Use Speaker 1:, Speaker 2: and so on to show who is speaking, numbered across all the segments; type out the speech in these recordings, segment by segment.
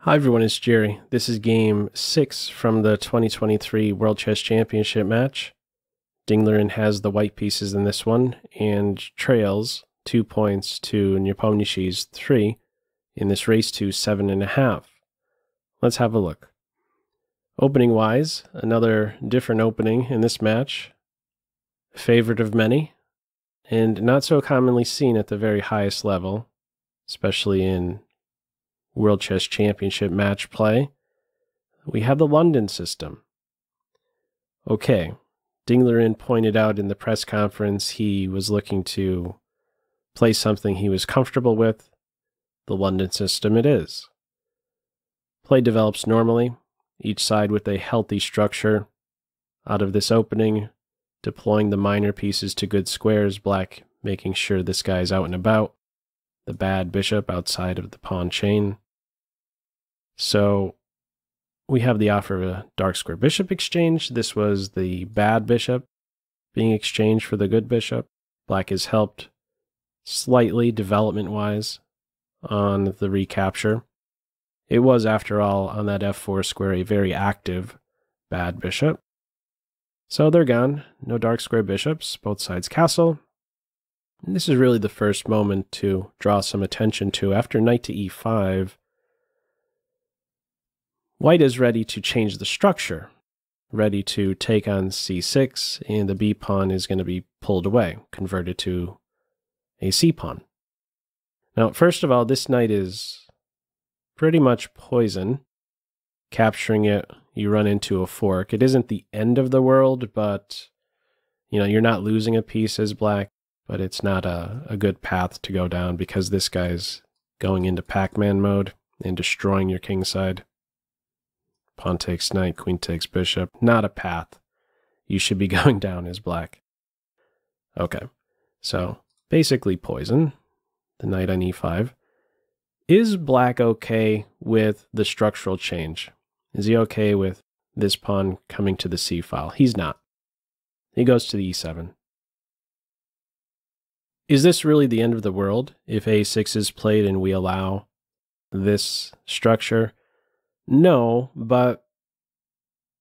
Speaker 1: Hi everyone, it's Jerry. This is game 6 from the 2023 World Chess Championship match. Dinglerin has the white pieces in this one and trails 2 points to Nepomniachtchi's 3 in this race to 7.5. Let's have a look. Opening wise, another different opening in this match. Favorite of many, and not so commonly seen at the very highest level, especially in World Chess Championship match play. We have the London system. Okay, Dinglerin pointed out in the press conference he was looking to play something he was comfortable with. The London system it is. Play develops normally, each side with a healthy structure. Out of this opening, deploying the minor pieces to good squares, black making sure this guy's out and about. The bad bishop outside of the pawn chain. So we have the offer of a dark square bishop exchange. This was the bad bishop being exchanged for the good bishop. Black is helped slightly development-wise on the recapture. It was, after all, on that f4 square, a very active bad bishop. So they're gone. No dark square bishops, both sides castle. And this is really the first moment to draw some attention to. After knight to e5, White is ready to change the structure, ready to take on c6, and the b pawn is going to be pulled away, converted to a c pawn. Now, first of all, this knight is pretty much poison. Capturing it, you run into a fork. It isn't the end of the world, but you're not losing a piece as black, but it's not a good path to go down because this guy's going into Pac-Man mode and destroying your king side. Pawn takes knight, queen takes bishop. Not a path you should be going down as black. Okay, so basically poison. The knight on e5. Is black okay with the structural change? Is he okay with this pawn coming to the c file? He's not. He goes to the e7. Is this really the end of the world if a6 is played and we allow this structure? No, but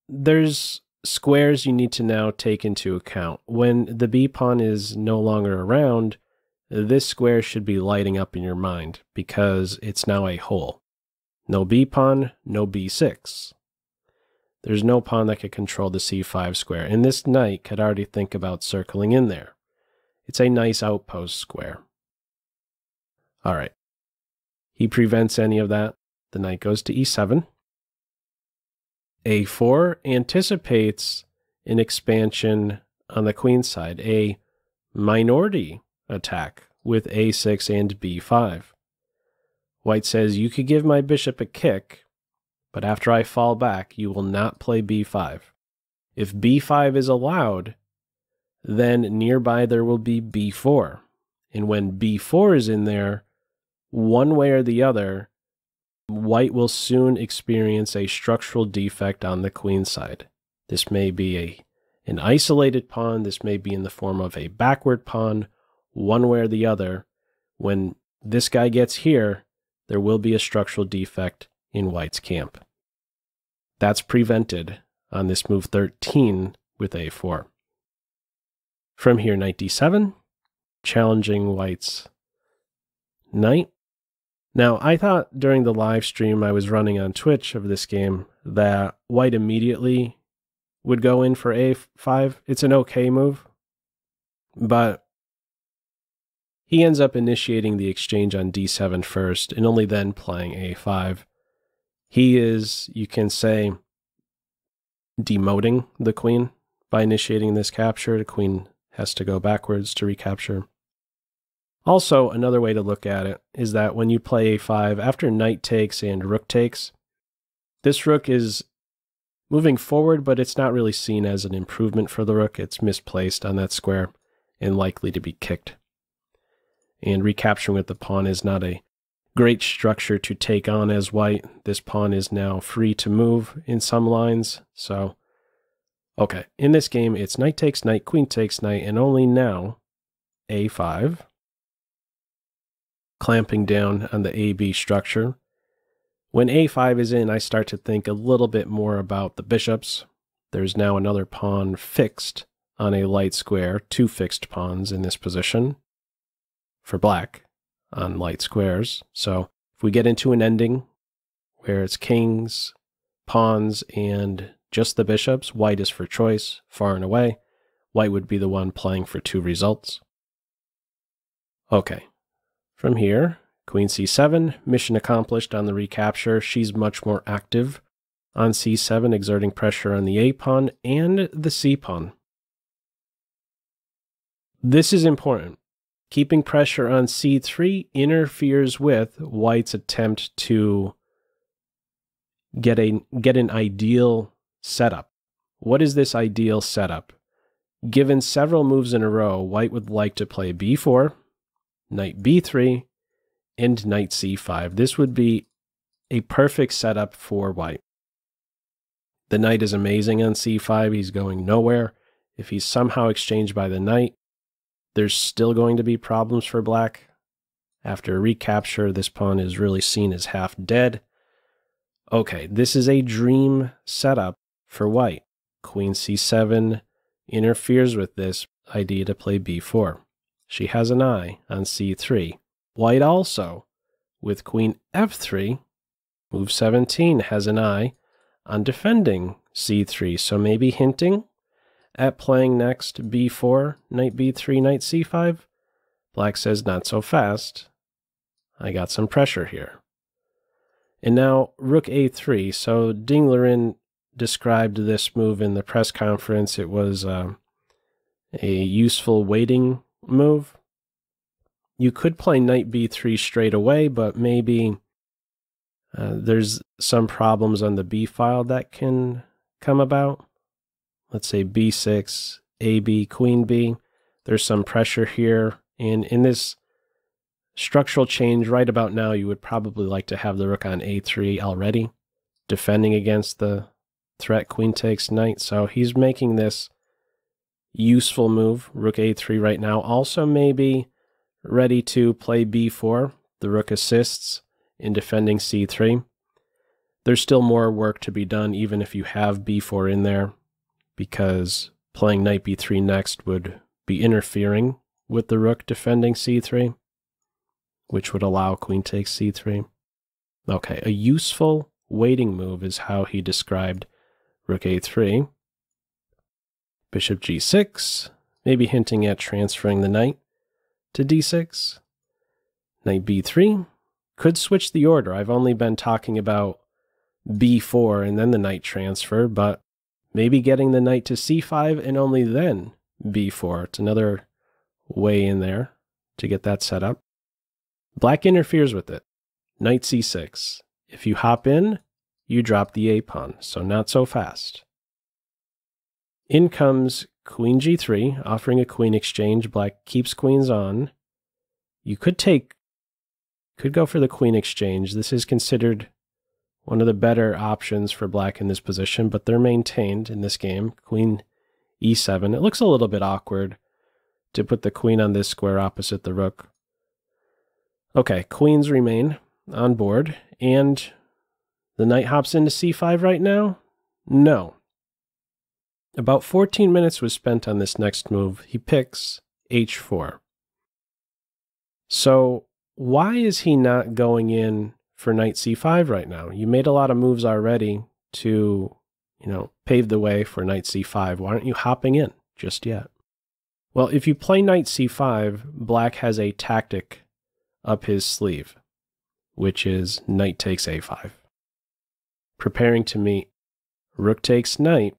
Speaker 1: there's squares you need to now take into account. When the b pawn is no longer around, this square should be lighting up in your mind because it's now a hole. No b pawn, no b6. There's no pawn that could control the c5 square, and this knight could already think about circling in there. It's a nice outpost square. All right. He prevents any of that. The knight goes to e7. a4 anticipates an expansion on the queen side, a minority attack with a6 and b5. White says, you could give my bishop a kick, but after I fall back, you will not play b5. If b5 is allowed, then nearby there will be b4. And when b4 is in there, one way or the other, White will soon experience a structural defect on the queen side. This may be an isolated pawn. This may be in the form of a backward pawn. One way or the other, when this guy gets here, there will be a structural defect in White's camp. That's prevented on this move 13 with a4. From here, knight d7, challenging White's knight. Now, I thought during the live stream I was running on Twitch of this game that White immediately would go in for a5. It's an okay move, but he ends up initiating the exchange on d7 first and only then playing a5. He is, you can say, demoting the queen by initiating this capture. The queen has to go backwards to recapture. Also, another way to look at it is that when you play a5, after knight takes and rook takes, this rook is moving forward, but it's not really seen as an improvement for the rook. It's misplaced on that square and likely to be kicked. And recapturing with the pawn is not a great structure to take on as White. This pawn is now free to move in some lines. So, okay, in this game, it's knight takes knight, queen takes knight, and only now a5. Clamping down on the AB structure. When a5 is in, I start to think a little bit more about the bishops. There's now another pawn fixed on a light square, 2 fixed pawns in this position for black on light squares. So if we get into an ending where it's kings, pawns, and just the bishops, white is for choice, far and away. White would be the one playing for 2 results. Okay, from here, queen c7, mission accomplished on the recapture. She's much more active on c7, exerting pressure on the a-pawn and the c-pawn. This is important. Keeping pressure on c3 interferes with white's attempt to get an ideal setup. What is this ideal setup? Given several moves in a row, white would like to play b4, knight b3, and knight c5. This would be a perfect setup for white. The knight is amazing on c5. He's going nowhere. If he's somehow exchanged by the knight, there's still going to be problems for black. After a recapture, this pawn is really seen as half dead. Okay, this is a dream setup for white. Queen c7 interferes with this idea to play b4. She has an eye on c3. White also, with queen f3, move 17, has an eye on defending c3. So maybe hinting at playing next b4, knight b3, knight c5. Black says, not so fast. I got some pressure here. And now rook a3. So Ding described this move in the press conference. It was a useful waiting move. You could play knight b3 straight away, but maybe there's some problems on the b file that can come about. Let's say b6, ab, queen b. There's some pressure here. And in this structural change right about now, you would probably like to have the rook on a3 already, defending against the threat queen takes knight. So he's making this useful move, rook a3 right now. Also maybe ready to play b4. The rook assists in defending c3. There's still more work to be done even if you have b4 in there, because playing knight b3 next would be interfering with the rook defending c3, which would allow queen takes c3. Okay, a useful waiting move is how he described rook a3. Bishop g6, maybe hinting at transferring the knight to d6. Knight b3, could switch the order. I've only been talking about b4 and then the knight transfer, but maybe getting the knight to c5 and only then b4. It's another way in there to get that set up. Black interferes with it. Knight c6. If you hop in, you drop the a-pawn, so not so fast. In comes queen g3, offering a queen exchange. Black keeps queens on. You could go for the queen exchange. This is considered one of the better options for black in this position, but they're maintained in this game. Queen e7. It looks a little bit awkward to put the queen on this square opposite the rook. Okay, queens remain on board, and the knight hops into c5 right now? No. About 14 minutes was spent on this next move. He picks h4. So why is he not going in for knight c5 right now? You made a lot of moves already to, pave the way for knight c5. Why aren't you hopping in just yet? Well, if you play knight c5, black has a tactic up his sleeve, which is knight takes a5. Preparing to meet rook takes knight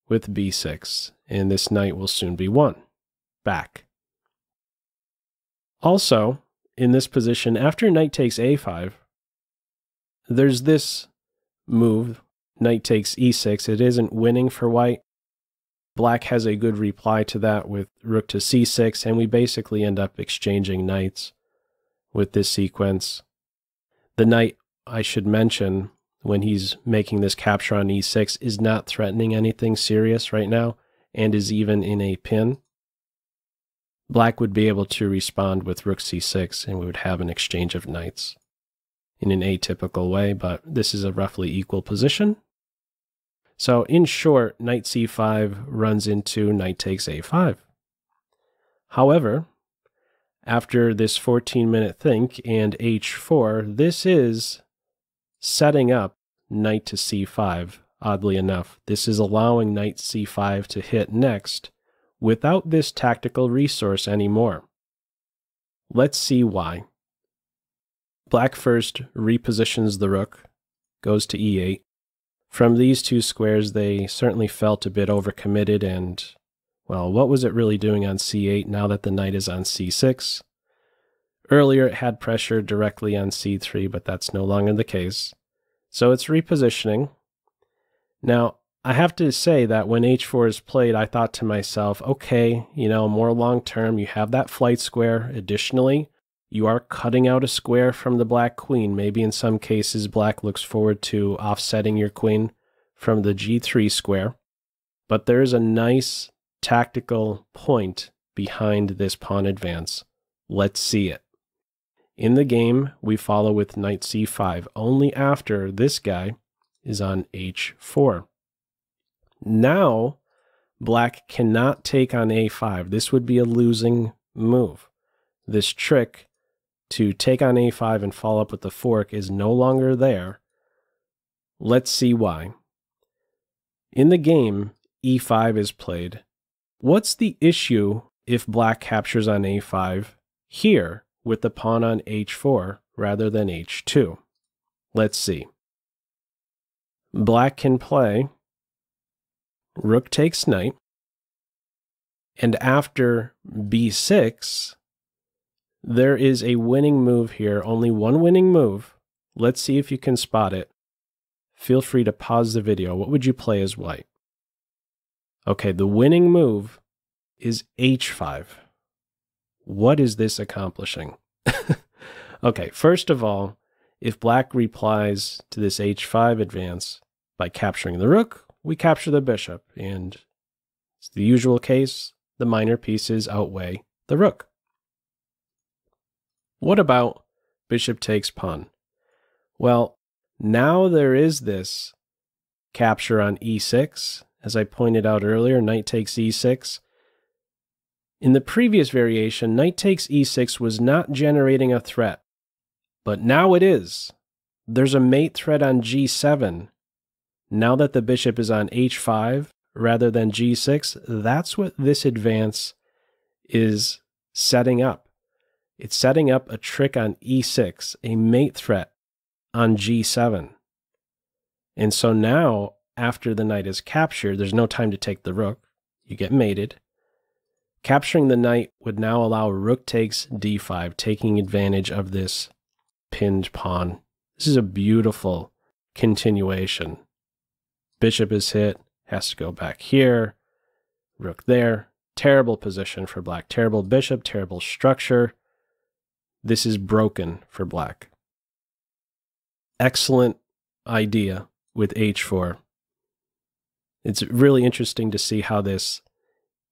Speaker 1: with b6, and this knight will soon be won back. Also, in this position, after knight takes a5, there's this move, knight takes e6. It isn't winning for white. Black has a good reply to that with rook to c6, and we basically end up exchanging knights with this sequence. The knight, I should mention, when he's making this capture on e6, is not threatening anything serious right now, and is even in a pin. Black would be able to respond with rook c6, and we would have an exchange of knights. in an atypical way, but this is a roughly equal position. So in short, knight c5 runs into knight takes a5. However, after this 14-minute think and h4, this is setting up knight to c5, oddly enough. This is allowing knight c5 to hit next without this tactical resource anymore. Let's see why. Black first repositions the rook, goes to e8. From these two squares, they certainly felt a bit overcommitted and, well, what was it really doing on c8 now that the knight is on c6? Earlier it had pressure directly on c3, but that's no longer the case. So it's repositioning. Now, I have to say that when h4 is played, I thought to myself, okay, more long-term, you have that flight square. Additionally, you are cutting out a square from the black queen. Maybe in some cases, black looks forward to offsetting your queen from the g3 square. But there is a nice tactical point behind this pawn advance. Let's see it. In the game, we follow with knight c5 only after this guy is on h4. Now, black cannot take on a5. This would be a losing move. This trick to take on a5 and follow up with the fork is no longer there. Let's see why. In the game, e5 is played. What's the issue if black captures on a5 here with the pawn on h4 rather than h2? Let's see. Black can play rook takes knight, and after b6, there is a winning move here, only one winning move. Let's see if you can spot it. Feel free to pause the video. What would you play as white? Okay, the winning move is h5. What is this accomplishing? Okay, first of all, if black replies to this h5 advance by capturing the rook, we capture the bishop, and it's the usual case, the minor pieces outweigh the rook. What about bishop takes pawn? Well, now there is this capture on e6. As I pointed out earlier, knight takes e6. In the previous variation, knight takes e6 was not generating a threat, but now it is. There's a mate threat on g7. Now that the bishop is on h5 rather than g6, that's what this advance is setting up. It's setting up a trick on e6, a mate threat on g7. And so now, after the knight is captured, there's no time to take the rook. You get mated. Capturing the knight would now allow rook takes d5, taking advantage of this pinned pawn. This is a beautiful continuation. Bishop is hit, has to go back here, rook there. Terrible position for black. Terrible bishop, terrible structure. This is broken for black. Excellent idea with h4. It's really interesting to see how this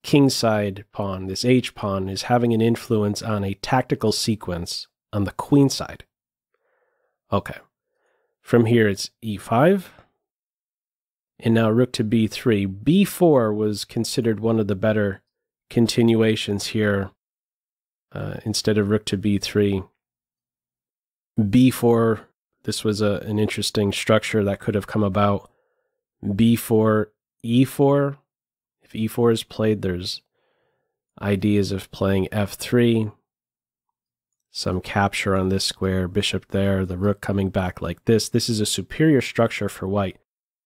Speaker 1: kingside pawn, this h pawn, is having an influence on a tactical sequence on the queen side. Okay, from here it's e5, and now rook to b3. b4 was considered one of the better continuations here. Instead of rook to b3, b4, this was an interesting structure that could have come about. b4, e4. If e4 is played, there's ideas of playing f3, some capture on this square, bishop there, the rook coming back like this. This is a superior structure for white.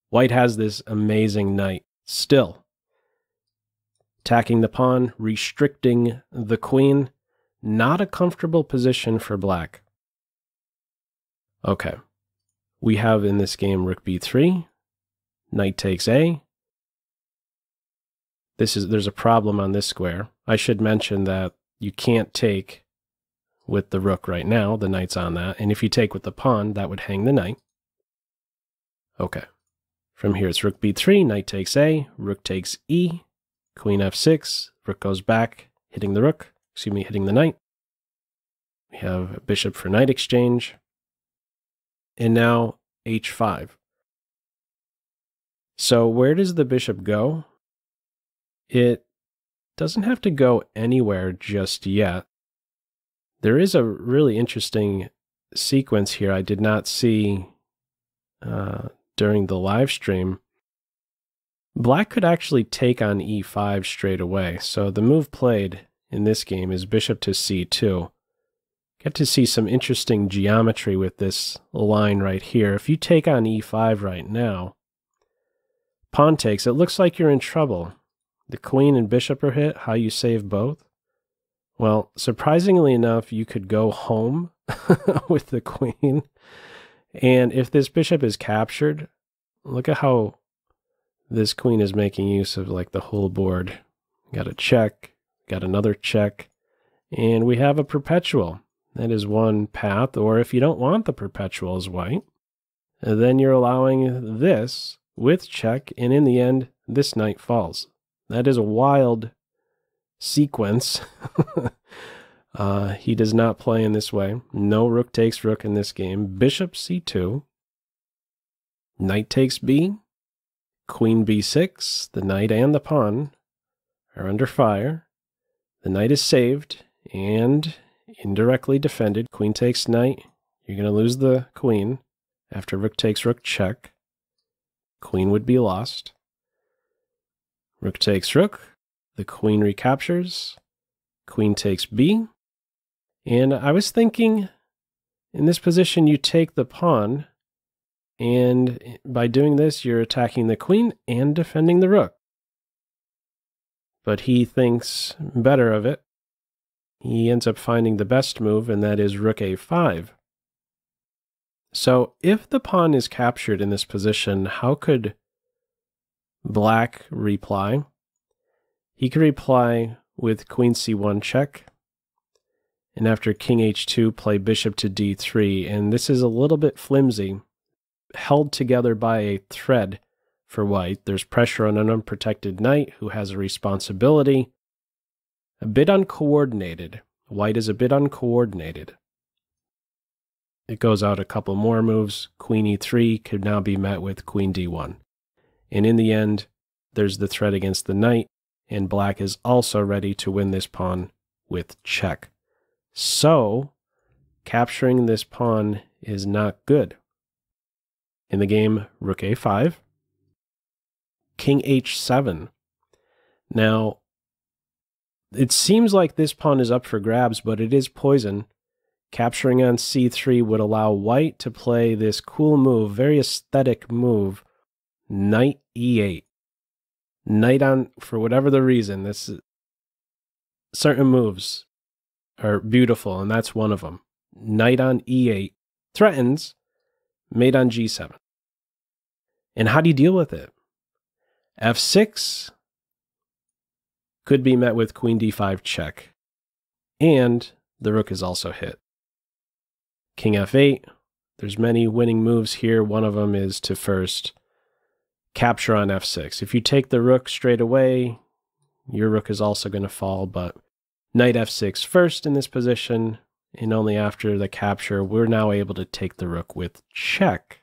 Speaker 1: White has this amazing knight still. Attacking the pawn, restricting the queen. Not a comfortable position for black. Okay. We have in this game rook b3, knight takes a. There's a problem on this square. I should mention that you can't take with the rook right now. The knight's on that. And if you take with the pawn, that would hang the knight. Okay. From here, it's rook b3, knight takes a, rook takes e, queen f6, rook goes back, hitting the rook, hitting the knight. We have a bishop for knight exchange. and now h5. So where does the bishop go? It doesn't have to go anywhere just yet. There is a really interesting sequence here I did not see during the live stream. Black could actually take on e5 straight away. So the move played in this game is bishop to c2. Get to see some interesting geometry with this line right here. If you take on e5 right now, pawn takes, it looks like you're in trouble. The queen and bishop are hit. How you save both? Well, surprisingly enough, you could go home with the queen. And if this bishop is captured, look at how this queen is making use of like the whole board. Got a check, got another check, and we have a perpetual. That is one path. Or if you don't want the perpetual as white, then you're allowing this with check, and in the end, this knight falls. That is a wild sequence. He does not play in this way. No rook takes rook in this game. Bishop c2. Knight takes b. Queen b6. The knight and the pawn are under fire. The knight is saved and indirectly defended. Queen takes knight. You're going to lose the queen. After rook takes rook, check. Queen would be lost. Rook takes rook. The queen recaptures. Queen takes b. And I was thinking, in this position, you take the pawn, and by doing this, you're attacking the queen and defending the rook. But he thinks better of it. He ends up finding the best move, and that is rook a5. So if the pawn is captured in this position, how could Black reply? He could reply with queen c1 check, and after king h2, play bishop to d3, and this is a little bit flimsy, held together by a thread for white. There's pressure on an unprotected knight who has a responsibility. A bit uncoordinated. White is a bit uncoordinated. It goes out a couple more moves. Queen e3 could now be met with queen d1. And in the end, there's the threat against the knight, and black is also ready to win this pawn with check. So, capturing this pawn is not good. In the game, rook a5, king h7. Now, it seems like this pawn is up for grabs, but it is poison. Capturing on c3 would allow white to play this cool move, very aesthetic move, knight e8. Knight on, for whatever the reason, certain moves are beautiful, and that's one of them. Knight on e8 threatens, mate on g7. And how do you deal with it? f6 could be met with queen d5 check, and the rook is also hit. King f8, there's many winning moves here. One of them is to first capture on f6. If you take the rook straight away, your rook is also going to fall, but knight f6 first in this position, and only after the capture, we're now able to take the rook with check.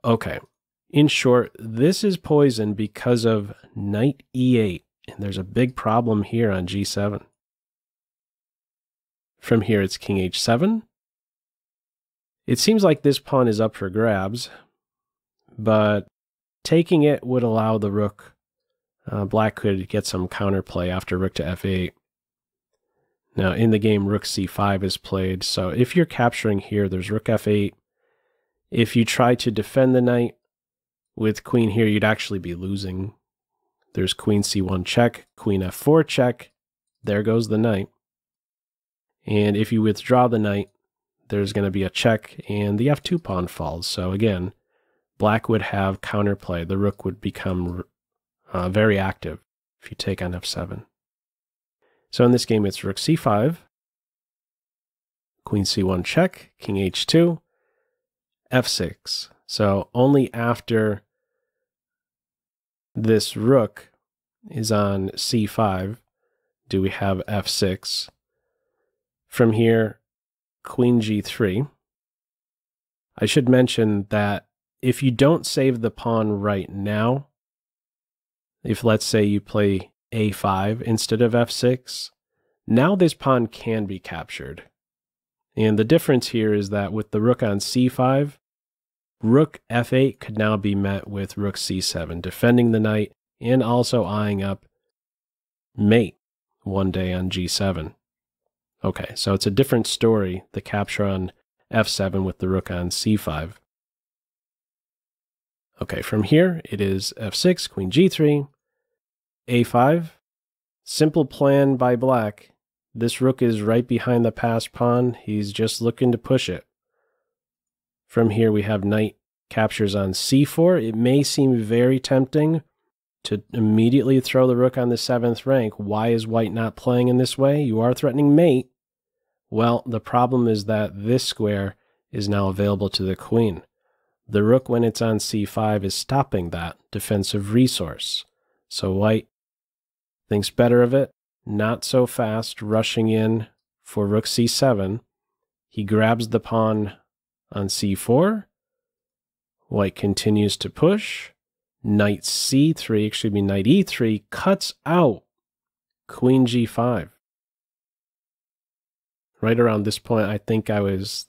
Speaker 1: Okay, in short, this is poison because of knight e8, and there's a big problem here on g7. From here, it's king h7. It seems like this pawn is up for grabs, but taking it would allow the rook. Black could get some counterplay after rook to f8. Now, in the game, rook c5 is played, so if you're capturing here, there's rook f8. If you try to defend the knight with queen here, you'd actually be losing. There's queen c1 check, queen f4 check. There goes the knight. And if you withdraw the knight, there's going to be a check, and the f2 pawn falls. So again, black would have counterplay. The rook would become very active if you take on f7. So in this game, it's rook c5, queen c1 check, king h2, f6. So only after this rook is on c5 do we have f6. From here, queen g3. I should mention that if you don't save the pawn right now, if let's say you play a5 instead of f6, now this pawn can be captured. And the difference here is that with the rook on c5, rook f8 could now be met with rook c7, defending the knight and also eyeing up mate one day on g7. Okay, so it's a different story, the capture on f7 with the rook on c5. Okay, from here it is f6, queen g3, a5. Simple plan by black. This rook is right behind the passed pawn. He's just looking to push it. From here we have knight captures on c4. It may seem very tempting to immediately throw the rook on the 7th rank. Why is white not playing in this way? You are threatening mate. Well, the problem is that this square is now available to the queen. The rook, when it's on c5, is stopping that defensive resource. So white thinks better of it, not so fast, rushing in for rook c7. He grabs the pawn on c4. White continues to push. Knight c3, knight e3, cuts out queen g5. Right around this point, I think I was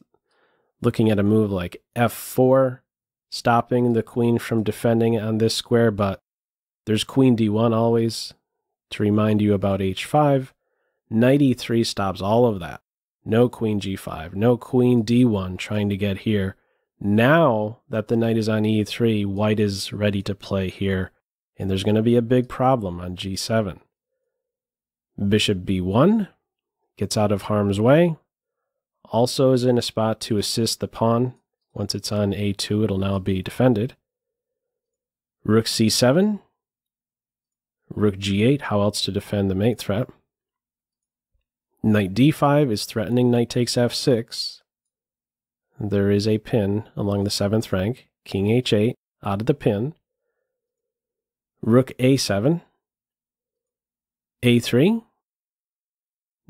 Speaker 1: looking at a move like f4, stopping the queen from defending on this square, but there's queen d1 always to remind you about h5. Knight e3 stops all of that. No queen g5, no queen d1 trying to get here. Now that the knight is on e3, white is ready to play here, and there's going to be a big problem on g7. Bishop b1 gets out of harm's way. Also is in a spot to assist the pawn. Once it's on a2, it'll now be defended. Rook c7. Rook g8, how else to defend the mate threat? Knight d5 is threatening knight takes f6. There is a pin along the 7th rank. King h8, out of the pin. Rook a7. a3.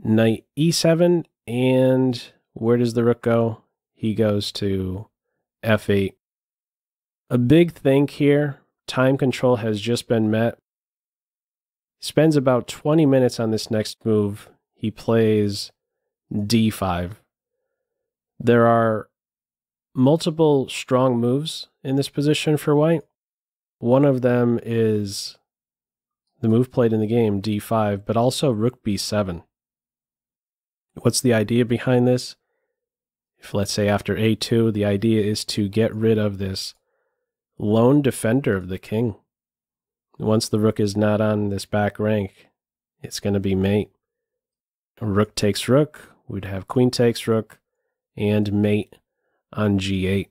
Speaker 1: Knight e7, and where does the rook go? He goes to f8. A big think here. Time control has just been met. Spends about 20 minutes on this next move. He plays d5. There are multiple strong moves in this position for white. One of them is the move played in the game, d5, but also rook b7. What's the idea behind this? If let's say after a2, the idea is to get rid of this lone defender of the king. Once the rook is not on this back rank, it's going to be mate. Rook takes rook, we'd have queen takes rook, and mate on g8.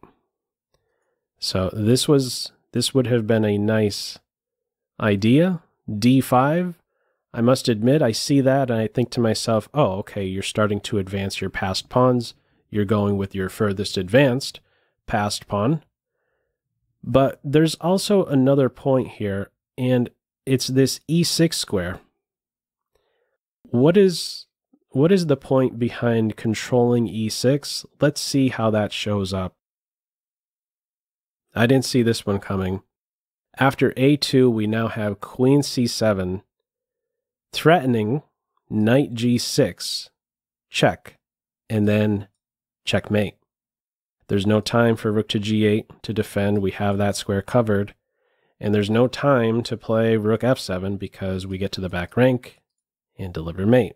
Speaker 1: So this would have been a nice idea. d5, I must admit, I see that and I think to myself, oh, okay, you're starting to advance your passed pawns. You're going with your furthest advanced passed pawn. But there's also another point here, and it's this e6 square. What is the point behind controlling e6? Let's see how that shows up. I didn't see this one coming. After a2, we now have queen c7, threatening knight g6, check, and then checkmate. There's no time for rook to g8 to defend. We have that square covered. And there's no time to play rook f7 because we get to the back rank and deliver mate.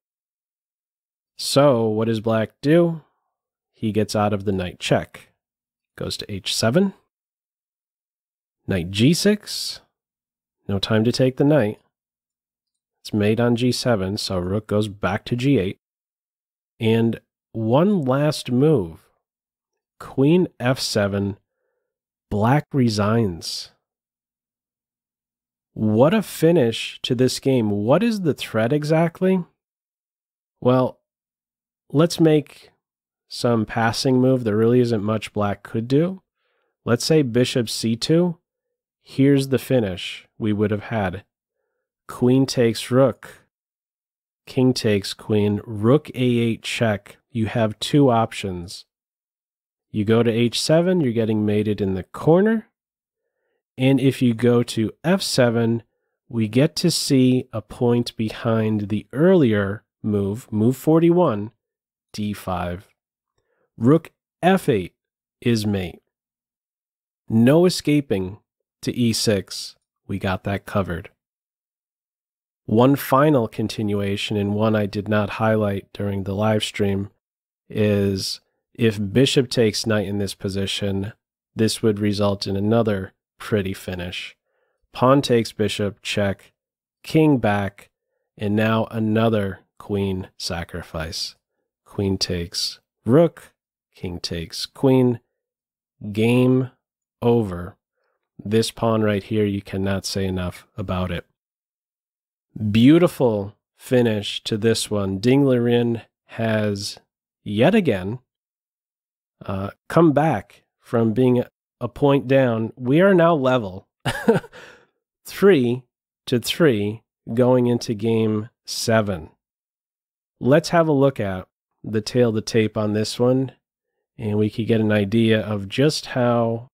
Speaker 1: So what does black do? He gets out of the knight check. Goes to h7. Knight g6. No time to take the knight. It's mate on g7, so rook goes back to g8. And one last move. Queen f7. Black resigns. What a finish to this game. What is the threat exactly? Well, let's make some passing move. There really isn't much black could do. Let's say bishop c2. Here's the finish we would have had. Queen takes rook. King takes queen. Rook a8 check. You have two options. You go to h7, you're getting mated in the corner. And if you go to f7, we get to see a point behind the earlier move 41, d5. Rook f8 is mate. No escaping to e6. We got that covered. One final continuation, and one I did not highlight during the live stream, is if bishop takes knight in this position, this would result in another pretty finish. Pawn takes bishop, check, king back, and now another queen sacrifice. Queen takes rook, king takes queen. Game over. This pawn right here, you cannot say enough about it. Beautiful finish to this one. Ding Liren has yet again come back from being a point down. We are now level 3-3 going into game 7. Let's have a look at the tail of the tape on this one, and we could get an idea of just how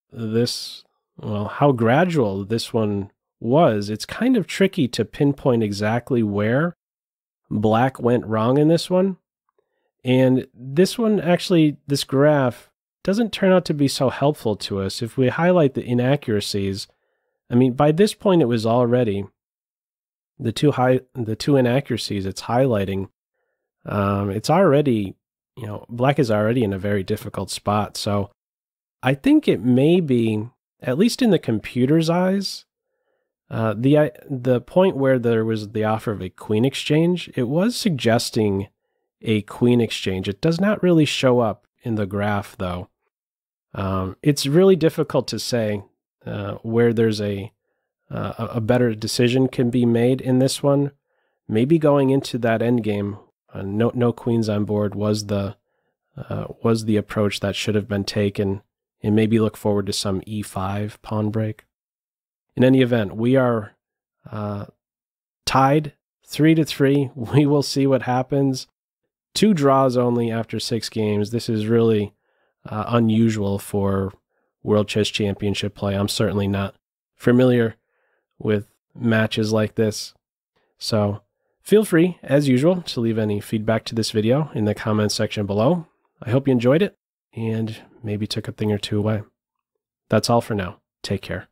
Speaker 1: how gradual this one was. It's kind of tricky to pinpoint exactly where black went wrong in this one. And this one, actually, this graph doesn't turn out to be so helpful to us. If we highlight the inaccuracies, I mean, by this point it was already the two inaccuracies it's highlighting. It's already, black is already in a very difficult spot. So I think it may be, at least in the computer's eyes, the point where there was the offer of a queen exchange, it was suggesting a queen exchange. It does not really show up in the graph, though. It's really difficult to say where there's a better decision can be made in this one. Maybe going into that endgame, no queens on board was the approach that should have been taken, and maybe look forward to some e5 pawn break. In any event, we are tied 3-3. We will see what happens. 2 draws only after 6 games. This is really unusual for World Chess Championship play. I'm certainly not familiar with matches like this. So feel free, as usual, to leave any feedback to this video in the comments section below. I hope you enjoyed it and maybe took a thing or two away. That's all for now. Take care.